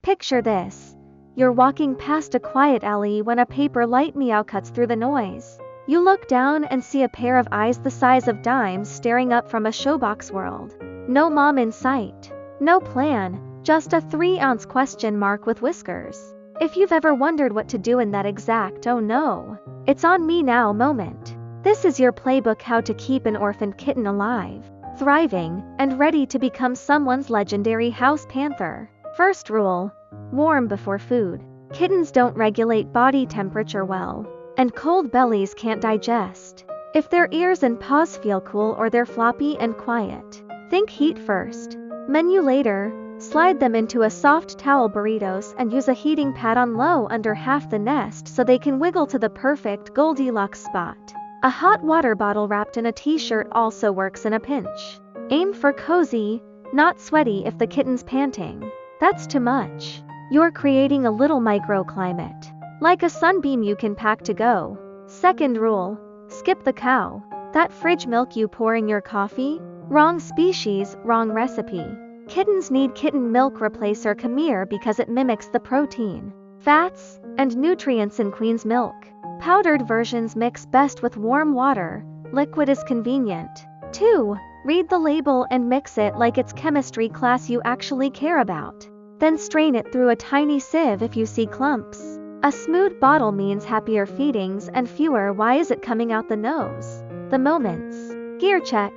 Picture this. You're walking past a quiet alley when a paper light meow cuts through the noise. You look down and see a pair of eyes the size of dimes staring up from a showbox world. No mom in sight. No plan, just a 3-ounce question mark with whiskers. If you've ever wondered what to do in that exact "oh no, it's on me now" moment, this is your playbook: how to keep an orphaned kitten alive, thriving, and ready to become someone's legendary house panther. First rule: warm before food. Kittens don't regulate body temperature well, and cold bellies can't digest. If their ears and paws feel cool or they're floppy and quiet, think heat first, menu later. Slide them into a soft towel burritos and use a heating pad on low under half the nest so they can wiggle to the perfect Goldilocks spot. A hot water bottle wrapped in a t-shirt also works in a pinch. Aim for cozy, not sweaty. If the kitten's panting, that's too much. You're creating a little microclimate, like a sunbeam you can pack to go. Second rule: skip the cow. That fridge milk you pour in your coffee? Wrong species, wrong recipe. Kittens need kitten milk replacer Khmer because it mimics the protein, fats, and nutrients in queen's milk. Powdered versions mix best with warm water, liquid is convenient. 2. Read the label and mix it like it's chemistry class you actually care about. Then strain it through a tiny sieve if you see clumps. A smooth bottle means happier feedings and fewer "why is it coming out the nose" the moments. Gear check: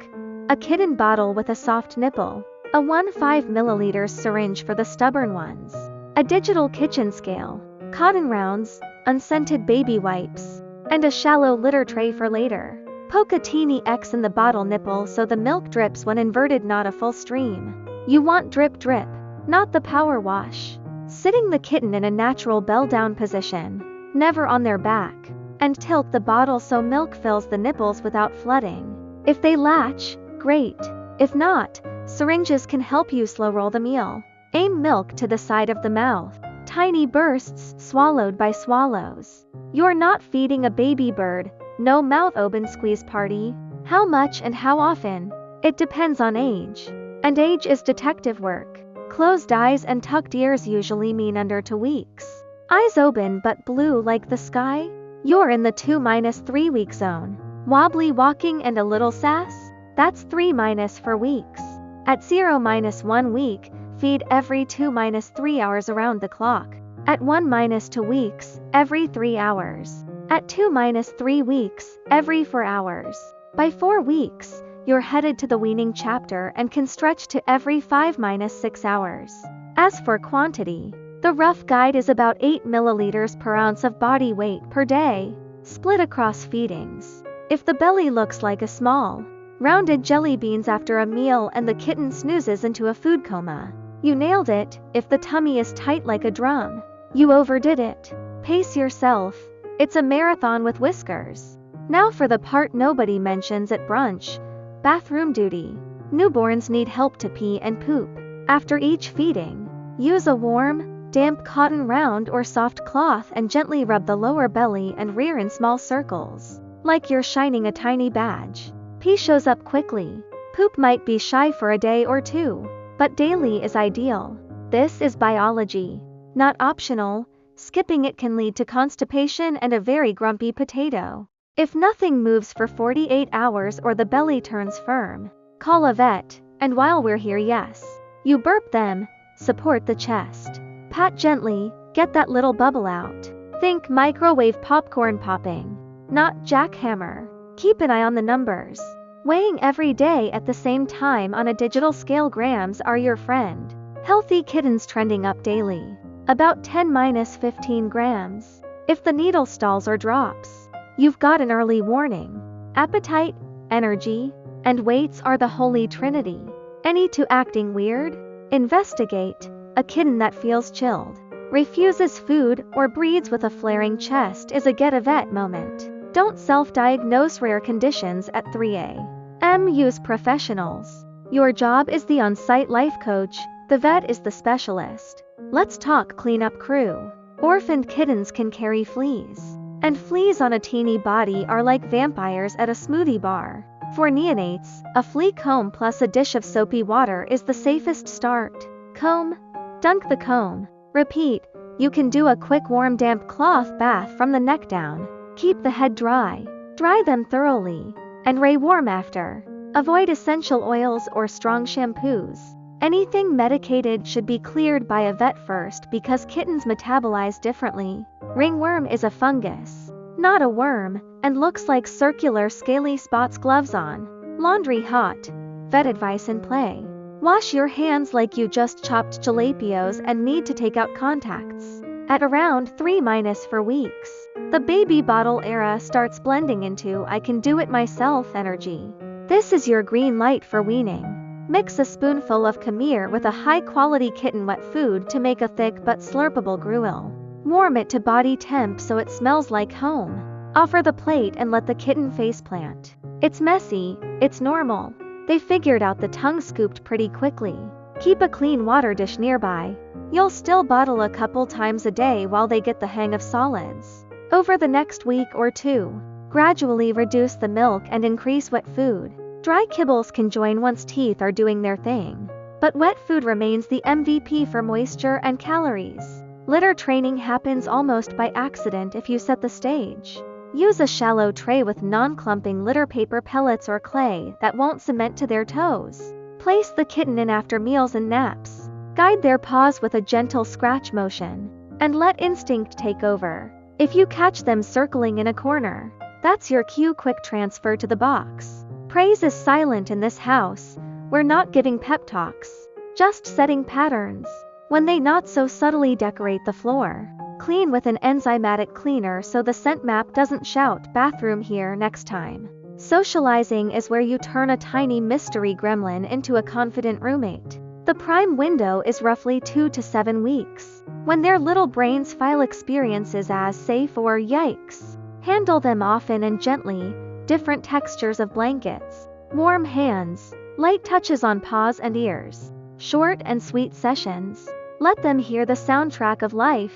a kitten bottle with a soft nipple, a 1.5 milliliters syringe for the stubborn ones, a digital kitchen scale, cotton rounds, unscented baby wipes, and a shallow litter tray for later. Poke a teeny X in the bottle nipple so the milk drips when inverted, not a full stream. You want drip drip, not the power wash. Sitting the kitten in a natural bell down position, never on their back, and tilt the bottle so milk fills the nipples without flooding. If they latch, great. If not, syringes can help you slow roll the meal. Aim milk to the side of the mouth, tiny bursts swallowed by swallows. You're not feeding a baby bird, no mouth open squeeze party. How much and how often? It depends on age. And age is detective work. Closed eyes and tucked ears usually mean under 2 weeks. Eyes open but blue like the sky? You're in the 2-3 week zone. Wobbly walking and a little sass? That's 3- weeks. At 0-1 week, feed every 2-3 hours around the clock. At 1-2 weeks, every 3 hours. At 2-3 weeks, every 4 hours. By 4 weeks, you're headed to the weaning chapter and can stretch to every 5-6 hours. As for quantity, the rough guide is about 8 milliliters per ounce of body weight per day, split across feedings. If the belly looks like a small, rounded jelly beans after a meal and the kitten snoozes into a food coma, you nailed it. If the tummy is tight like a drum, you overdid it. Pace yourself. It's a marathon with whiskers. Now for the part nobody mentions at brunch: bathroom duty. Newborns need help to pee and poop. After each feeding, use a warm, damp cotton round or soft cloth and gently rub the lower belly and rear in small circles, like you're shining a tiny badge. Pee shows up quickly. Poop might be shy for a day or 2, but daily is ideal. This is biology, not optional. Skipping it can lead to constipation and a very grumpy potato. If nothing moves for 48 hours or the belly turns firm, call a vet. And while we're here, yes, you burp them, support the chest. Pat gently, get that little bubble out. Think microwave popcorn popping, not jackhammer. Keep an eye on the numbers. Weighing every day at the same time on a digital scale. Grams are your friend. Healthy kittens trending up daily, about 10-15 grams. If the needle stalls or drops, you've got an early warning. Appetite, energy, and weights are the holy trinity. Any to acting weird? Investigate. A kitten that feels chilled, refuses food, or breathes with a flaring chest is a get a vet moment. Don't self-diagnose rare conditions at 3 a.m. Use professionals. Your job is the on-site life coach, the vet is the specialist. Let's talk cleanup crew. Orphaned kittens can carry fleas, and fleas on a teeny body are like vampires at a smoothie bar. For neonates, a flea comb plus a dish of soapy water is the safest start. Comb. Dunk the comb. Repeat. You can do a quick warm damp cloth bath from the neck down. Keep the head dry. Dry them thoroughly. And warm after. Avoid essential oils or strong shampoos. Anything medicated should be cleared by a vet first because kittens metabolize differently. Ringworm is a fungus, not a worm, and looks like circular scaly spots. Gloves on. Laundry hot. Vet advice in play. Wash your hands like you just chopped jalapenos and need to take out contacts. At around 3-4 weeks, the baby bottle era starts blending into I can do it myself energy. This is your green light for weaning. Mix a spoonful of Carnivore with a high-quality kitten wet food to make a thick but slurpable gruel. Warm it to body temp so it smells like home. Offer the plate and let the kitten faceplant. It's messy, it's normal. They figured out the tongue scooped pretty quickly. Keep a clean water dish nearby. You'll still bottle a couple times a day while they get the hang of solids. Over the next week or two, gradually reduce the milk and increase wet food. Dry kibbles can join once teeth are doing their thing. But wet food remains the MVP for moisture and calories. Litter training happens almost by accident if you set the stage. Use a shallow tray with non-clumping litter paper pellets or clay that won't cement to their toes. Place the kitten in after meals and naps. Guide their paws with a gentle scratch motion. And let instinct take over. If you catch them circling in a corner, that's your cue. Quick transfer to the box. Praise is silent in this house. We're not giving pep talks. Just setting patterns. When they not so subtly decorate the floor. Clean with an enzymatic cleaner so the scent map doesn't shout bathroom here next time. Socializing is where you turn a tiny mystery gremlin into a confident roommate. The prime window is roughly 2 to 7 weeks, when their little brains file experiences as safe or yikes. Handle them often and gently, different textures of blankets, warm hands, light touches on paws and ears, short and sweet sessions. Let them hear the soundtrack of life.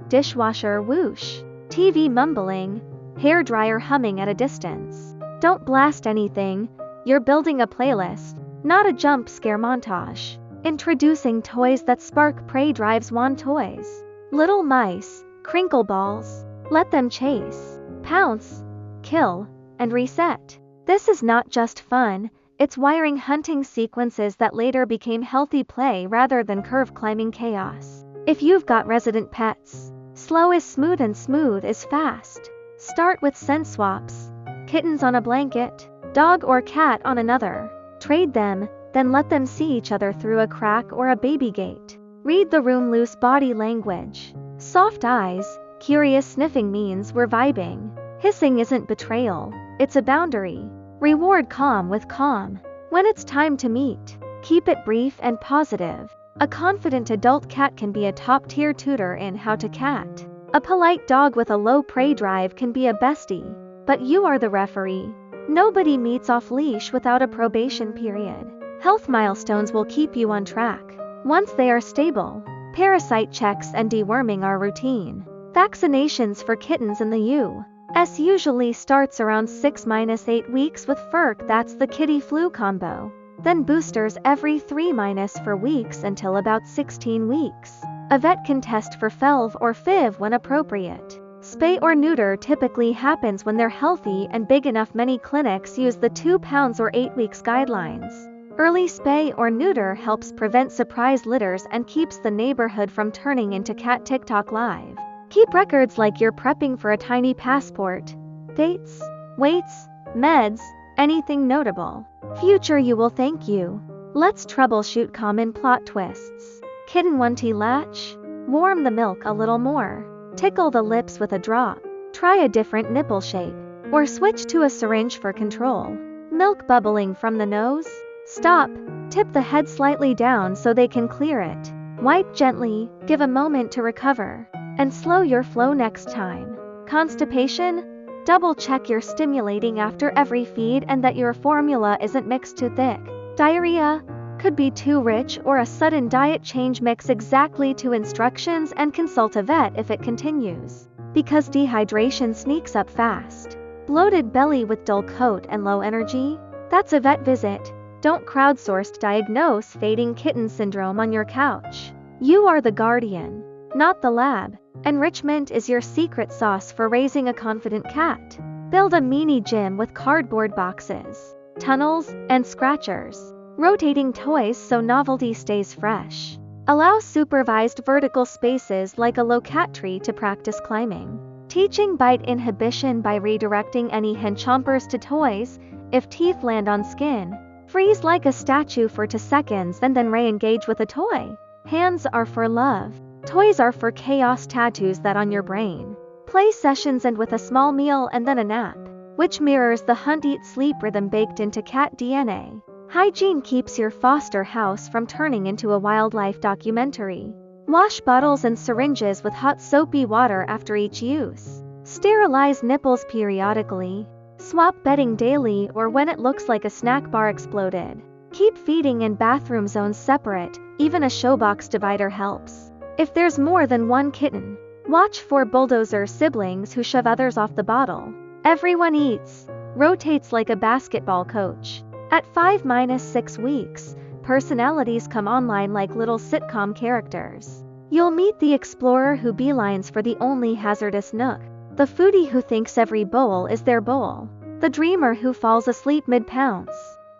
Dishwasher whoosh, TV mumbling, hairdryer humming at a distance. Don't blast anything, you're building a playlist, not a jump scare montage. Introducing toys that spark prey drives. Wand toys. Little mice, crinkle balls. Let them chase, pounce, kill, and reset. This is not just fun, it's wiring hunting sequences that later became healthy play rather than curve climbing chaos. If you've got resident pets, slow is smooth and smooth is fast. Start with scent swaps. Kittens on a blanket, dog or cat on another. Trade them, then let them see each other through a crack or a baby gate. Read the room. Loose body language. Soft eyes, curious sniffing means we're vibing. Hissing isn't betrayal, it's a boundary. Reward calm with calm. When it's time to meet, keep it brief and positive. A confident adult cat can be a top-tier tutor in how to cat. A polite dog with a low prey drive can be a bestie. But you are the referee. Nobody meets off-leash without a probation period. Health milestones will keep you on track. Once they are stable, parasite checks and deworming are routine. Vaccinations for kittens in the U.S. usually starts around 6-8 weeks with FERC. That's the kitty flu combo. Then boosters every 3-4 weeks until about 16 weeks. A vet can test for FELV or FIV when appropriate. Spay or neuter typically happens when they're healthy and big enough. Many clinics use the 2 pounds or 8 weeks guidelines. Early spay or neuter helps prevent surprise litters and keeps the neighborhood from turning into cat TikTok live. Keep records like you're prepping for a tiny passport. Dates, weights, meds, anything notable. Future you will thank you. Let's troubleshoot common plot twists. Kitten wanty latch? Warm the milk a little more. Tickle the lips with a drop. Try a different nipple shape. Or switch to a syringe for control. Milk bubbling from the nose? Stop. Tip the head slightly down so they can clear it. Wipe gently, give a moment to recover. And slow your flow next time. Constipation? Double check you're stimulating after every feed and that your formula isn't mixed too thick. Diarrhea? Could be too rich or a sudden diet change. Mix exactly to instructions and consult a vet if it continues. Because dehydration sneaks up fast. Bloated belly with dull coat and low energy? That's a vet visit. Don't crowdsource diagnose fading kitten syndrome on your couch. You are the guardian. not the lab. Enrichment is your secret sauce for raising a confident cat. Build a mini gym with cardboard boxes, tunnels, and scratchers. Rotating toys so novelty stays fresh. Allow supervised vertical spaces like a low cat tree to practice climbing. Teaching bite inhibition by redirecting any hand chompers to toys. If teeth land on skin, freeze like a statue for 2 seconds and then re-engage with a toy. Hands are for love. Toys are for chaos. Tattoos that on your brain. Play sessions and with a small meal and then a nap, which mirrors the hunt-eat-sleep rhythm baked into cat DNA. Hygiene keeps your foster house from turning into a wildlife documentary. Wash bottles and syringes with hot soapy water after each use. Sterilize nipples periodically. Swap bedding daily or when it looks like a snack bar exploded. Keep feeding and bathroom zones separate, even a showbox divider helps. If there's more than one kitten, watch for bulldozer siblings who shove others off the bottle. Everyone eats, rotates like a basketball coach. At 5-6 weeks, personalities come online like little sitcom characters. You'll meet the explorer who beelines for the only hazardous nook, the foodie who thinks every bowl is their bowl, the dreamer who falls asleep mid-pounce,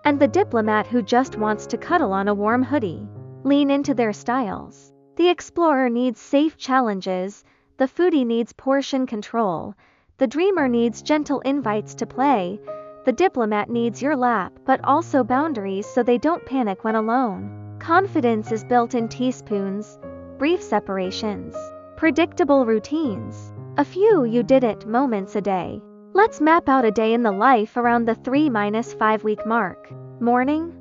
and the diplomat who just wants to cuddle on a warm hoodie. Lean into their styles. The explorer needs safe challenges, the foodie needs portion control, the dreamer needs gentle invites to play, the diplomat needs your lap but also boundaries so they don't panic when alone. Confidence is built in teaspoons, brief separations, predictable routines, a few you did it moments a day. Let's map out a day in the life around the 3-5 week mark. Morning,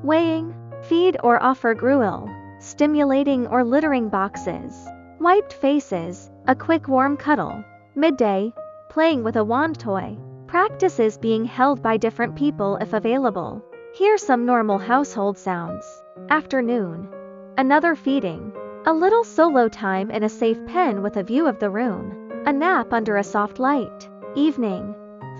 weighing, feed or offer gruel, stimulating or littering boxes, wiped faces, a quick warm cuddle. Midday, playing with a wand toy. Practices being held by different people if available. Hear some normal household sounds. Afternoon. Another feeding. A little solo time in a safe pen with a view of the room. A nap under a soft light. Evening.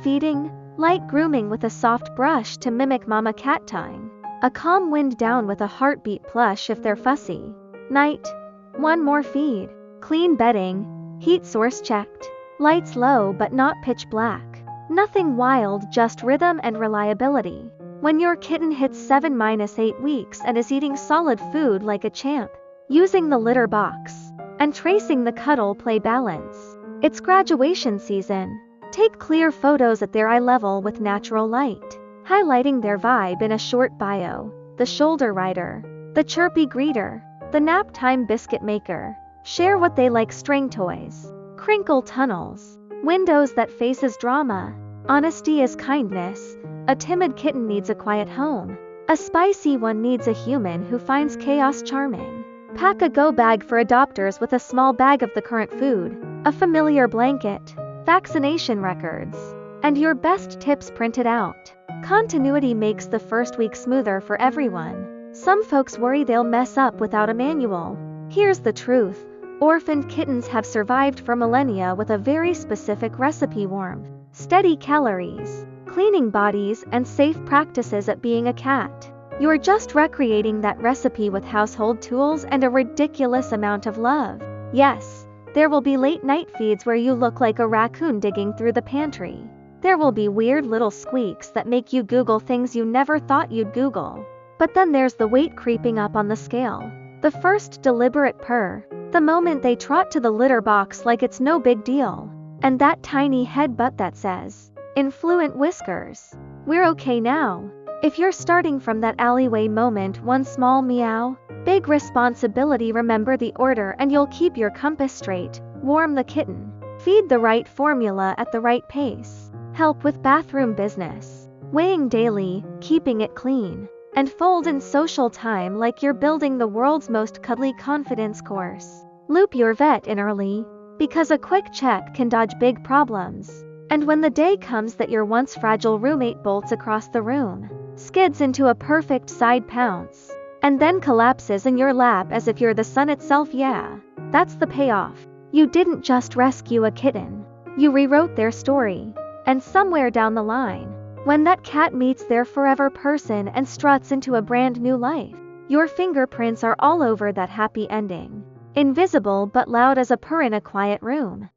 Feeding. Light grooming with a soft brush to mimic mama cat tying. A calm wind down with a heartbeat plush if they're fussy. Night. One more feed. Clean bedding. Heat source checked. Lights low but not pitch black. Nothing wild, just rhythm and reliability. When your kitten hits 7-8 weeks and is eating solid food like a champ, using the litter box, and tracing the cuddle play balance, it's graduation season. Take clear photos at their eye level with natural light, highlighting their vibe in a short bio. The shoulder rider, the chirpy greeter, the nap time biscuit maker. Share what they like: string toys, crinkle tunnels, windows that faces drama. Honesty is kindness. A timid kitten needs a quiet home. A spicy one needs a human who finds chaos charming. Pack a go bag for adopters with a small bag of the current food, a familiar blanket, vaccination records, and your best tips printed out. Continuity makes the first week smoother for everyone. Some folks worry they'll mess up without a manual. Here's the truth. Orphaned kittens have survived for millennia with a very specific recipe: warmth, steady calories, cleaning bodies, and safe practices at being a cat. You're just recreating that recipe with household tools and a ridiculous amount of love. Yes, there will be late night feeds where you look like a raccoon digging through the pantry. There will be weird little squeaks that make you Google things you never thought you'd Google. But then there's the weight creeping up on the scale. The first deliberate purr. The moment they trot to the litter box like it's no big deal. And that tiny headbutt that says, in fluent whiskers, "We're okay now." If you're starting from that alleyway moment, one small meow, big responsibility. Remember the order and you'll keep your compass straight. Warm the kitten. Feed the right formula at the right pace. Help with bathroom business. Weighing daily, keeping it clean. And fold in social time like you're building the world's most cuddly confidence course. Loop your vet in early, because a quick check can dodge big problems. And when the day comes that your once fragile roommate bolts across the room, skids into a perfect side pounce, and then collapses in your lap as if you're the sun itself, yeah, that's the payoff. You didn't just rescue a kitten, you rewrote their story. And somewhere down the line, when that cat meets their forever person and struts into a brand new life, your fingerprints are all over that happy ending. Invisible but loud as a purr in a quiet room.